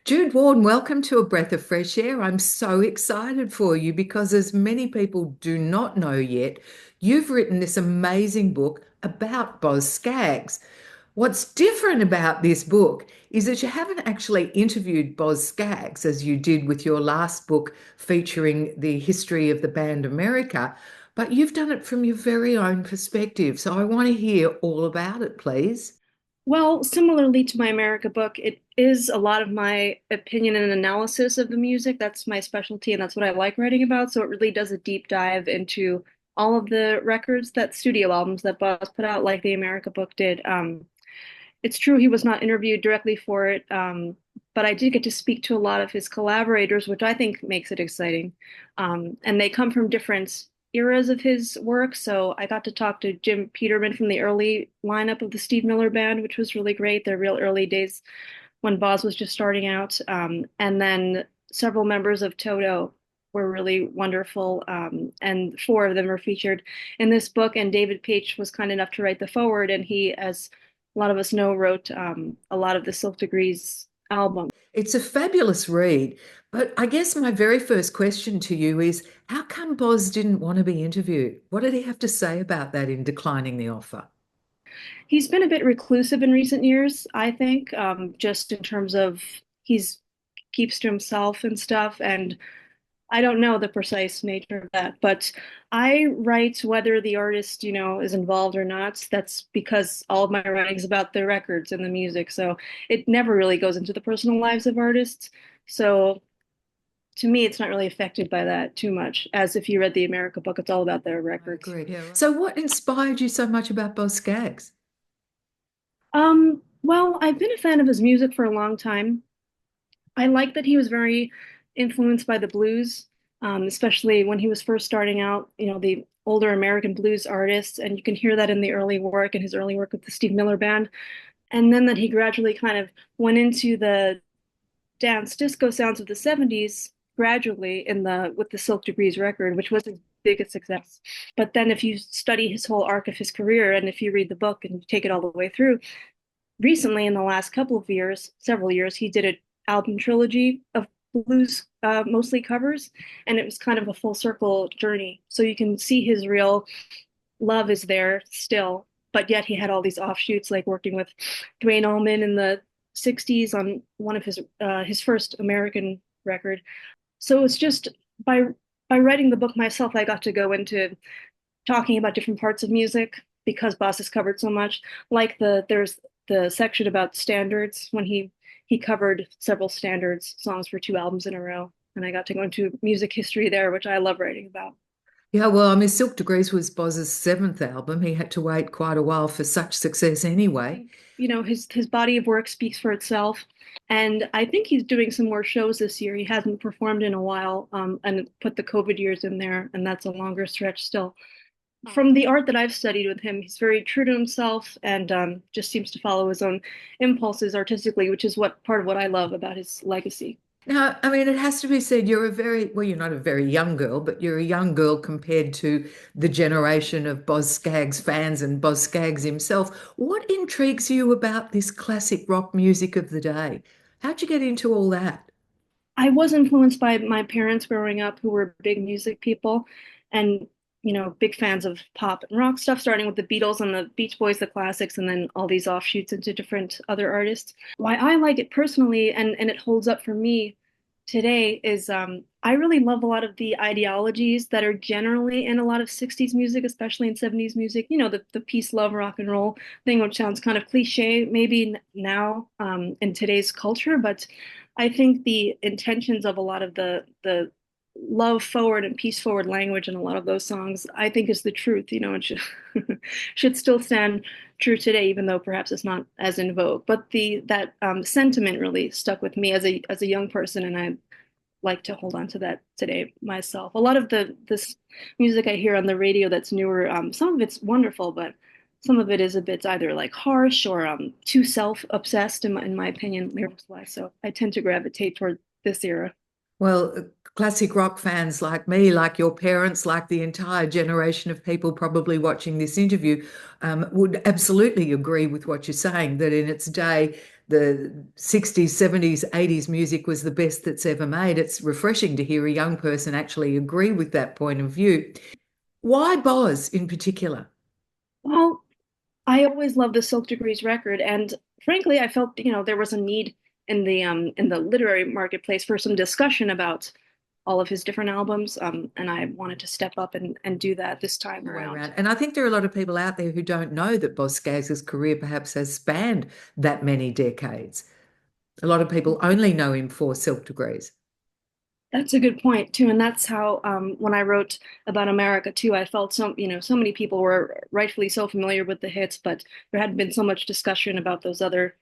Jude Warne, welcome to A Breath of Fresh Air. I'm so excited for you because, as many people do not know yet, you've written this amazing book about Boz Scaggs. What's different about this book is that you haven't actually interviewed Boz Scaggs as you did with your last book featuring the history of the band America, but you've done it from your very own perspective. So I want to hear all about it, please. Well, similarly to my America book, it is a lot of my opinion and analysis of the music. That's my specialty, and that's what I like writing about. So it really does a deep dive into all of the records, that studio albums that Boz put out, like the America book did. It's true he was not interviewed directly for it, but I did get to speak to a lot of his collaborators, which I think makes it exciting. And they come from different eras of his work. So I got to talk to Jim Peterman from the early lineup of the Steve Miller Band, which was really great. The real early days when Boz was just starting out. And then several members of Toto were really wonderful. And four of them are featured in this book. And David Paich was kind enough to write the foreword. And he, as a lot of us know, wrote a lot of the Silk Degrees album. It's a fabulous read, but I guess my very first question to you is how come Boz didn't want to be interviewed? What did he have to say about that in declining the offer? He's been a bit reclusive in recent years, I think, just in terms of he's keeps to himself and stuff. And I don't know the precise nature of that, but I write whether the artist, is involved or not. That's because all of my writing is about the records and the music. So it never really goes into the personal lives of artists. So to me, it's not really affected by that too much. As if you read the America book, it's all about their I records. agree. Yeah, right. So what inspired you so much about Boz Scaggs? Well, I've been a fan of his music for a long time. I like that he was very influenced by the blues, especially when he was first starting out, the older American blues artists, and you can hear that in the early work and his early work with the Steve Miller Band. And then that he gradually kind of went into the dance disco sounds of the 70s gradually in the with the Silk Degrees record, which was his biggest success. But then if you study his whole arc of his career and if you read the book and you take it all the way through, recently in the last couple of years, several years, he did an album trilogy of blues, mostly covers, and it was kind of a full circle journey. So you can see his real love is there still, but yet he had all these offshoots, like working with Duane Allman in the 60s on one of his first American record. So it's just by by writing the book myself, I got to go into talking about different parts of music because Boss has covered so much. Like there's the section about standards when he covered several standards songs for two albums in a row, and I got to go into music history there, which I love writing about. Yeah, well, I mean, Silk Degrees was Boz's seventh album. He had to wait quite a while for such success anyway. His body of work speaks for itself, and I think he's doing some more shows this year. He hasn't performed in a while, and put the COVID years in there, and that's a longer stretch still. From the art that I've studied with him, he's very true to himself and just seems to follow his own impulses artistically, which is what part of what I love about his legacy. Now, I mean, it has to be said, well, you're not a very young girl, but you're a young girl compared to the generation of Boz Scaggs fans and Boz Scaggs himself. What intrigues you about this classic rock music of the day? How'd you get into all that? I was influenced by my parents growing up, who were big music people and, big fans of pop and rock stuff, starting with the Beatles and the Beach Boys, the classics, and then all these offshoots into different other artists. Why I like it personally and it holds up for me today is I really love a lot of the ideologies that are generally in a lot of 60s music, especially in 70s music. The peace, love, rock and roll thing, which sounds kind of cliche maybe now in today's culture, but I think the intentions of a lot of the love forward and peace forward language in a lot of those songs, I think is the truth. It should should still stand true today, even though perhaps it's not as in vogue. But the that sentiment really stuck with me as a young person, and I like to hold on to that today myself. A lot of the this music I hear on the radio that's newer, some of it's wonderful, but some of it is a bit either like harsh or too self-obsessed in my opinion, lyrics wise. So I tend to gravitate toward this era. Well, classic rock fans like me, like your parents, like the entire generation of people probably watching this interview, would absolutely agree with what you're saying, that in its day, the 60s, 70s, 80s music was the best that's ever made. It's refreshing to hear a young person actually agree with that point of view. Why Boz in particular? Well, I always loved the Silk Degrees record, and frankly, I felt, there was a need in the literary marketplace for some discussion about all of his different albums, and I wanted to step up and do that this time The way around. around. And I think there are a lot of people out there who don't know that Boz Scaggs' career perhaps has spanned that many decades. A lot of people only know him for Silk Degrees. That's a good point too, and that's how when I wrote about America too, I felt so many people were rightfully so familiar with the hits, but there hadn't been so much discussion about those other,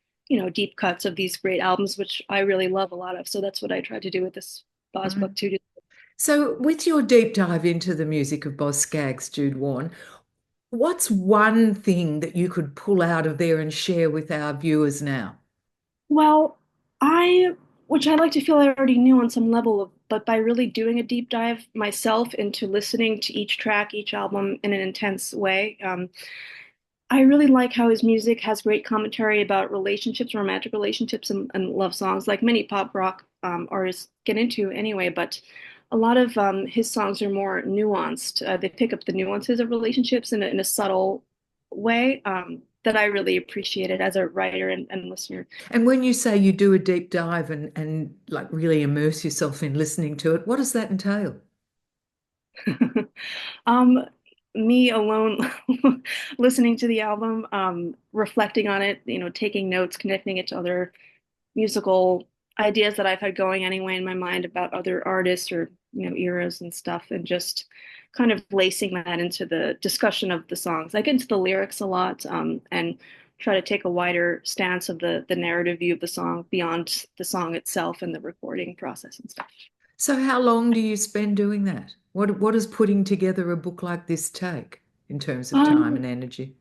deep cuts of these great albums, which I really love a lot of. So that's what I tried to do with this Boz Right. book too. So, with your deep dive into the music of Boz Scaggs, Jude Warne, what's one thing that you could pull out of there and share with our viewers now? Well, which I like to feel I already knew on some level of, but by really doing a deep dive myself into listening to each track, each album in an intense way, I really like how his music has great commentary about relationships, romantic relationships, and love songs, like many pop rock artists get into anyway. But a lot of his songs are more nuanced. They pick up the nuances of relationships in a subtle way that I really appreciated as a writer and listener. And when you say you do a deep dive and like really immerse yourself in listening to it, what does that entail? Um, Me alone listening to the album, reflecting on it, taking notes, connecting it to other musical ideas that I've had going anyway in my mind about other artists or, eras and stuff, and just kind of lacing that into the discussion of the songs. I get into the lyrics a lot, and try to take a wider stance of the narrative view of the song beyond the song itself and the recording process and stuff. So, how long do you spend doing that? What does putting together a book like this take in terms of time Um, and energy?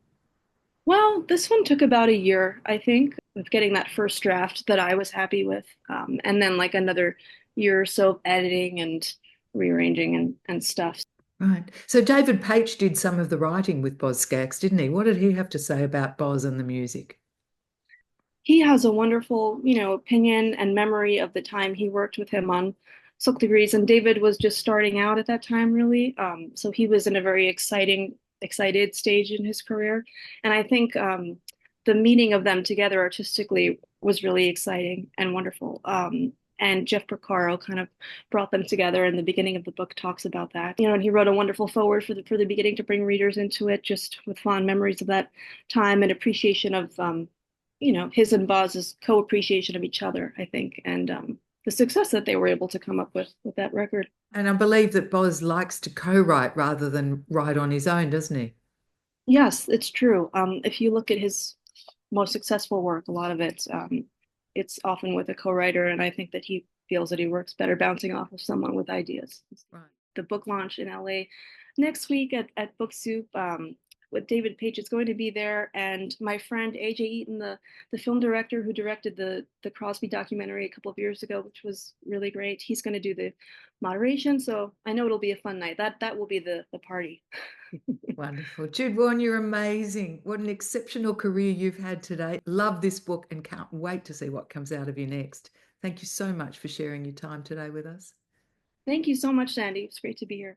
Well, this one took about a year, I think, with getting that first draft that I was happy with. And then like another year or so of editing and rearranging and stuff. Right. So David Paich did some of the writing with Boz Scaggs, didn't he? What did he have to say about Boz and the music? He has a wonderful, opinion and memory of the time he worked with him on Silk Degrees. And David was just starting out at that time, really. So he was in a very excited stage in his career. And I think the meeting of them together artistically was really exciting and wonderful. And Jeff Porcaro kind of brought them together, and the beginning of the book talks about that. And he wrote a wonderful foreword for the beginning to bring readers into it, just with fond memories of that time and appreciation of his and Boz's co-appreciation of each other, I think, and the success that they were able to come up with that record. And I believe that Boz likes to co-write rather than write on his own, doesn't he? Yes, it's true. If you look at his most successful work, a lot of it, it's often with a co-writer, and I think that he feels that he works better bouncing off of someone with ideas. Right. The book launch in LA next week at Book Soup with David Page is going to be there, and my friend AJ Eaton, the film director who directed the Crosby documentary a couple of years ago, which was really great. He's going to do the moderation, so I know it'll be a fun night. That will be the party. Wonderful. Jude Warne, you're amazing. What an exceptional career you've had today. Love this book and can't wait to see what comes out of you next. Thank you so much for sharing your time today with us. Thank you so much, Sandy. It's great to be here.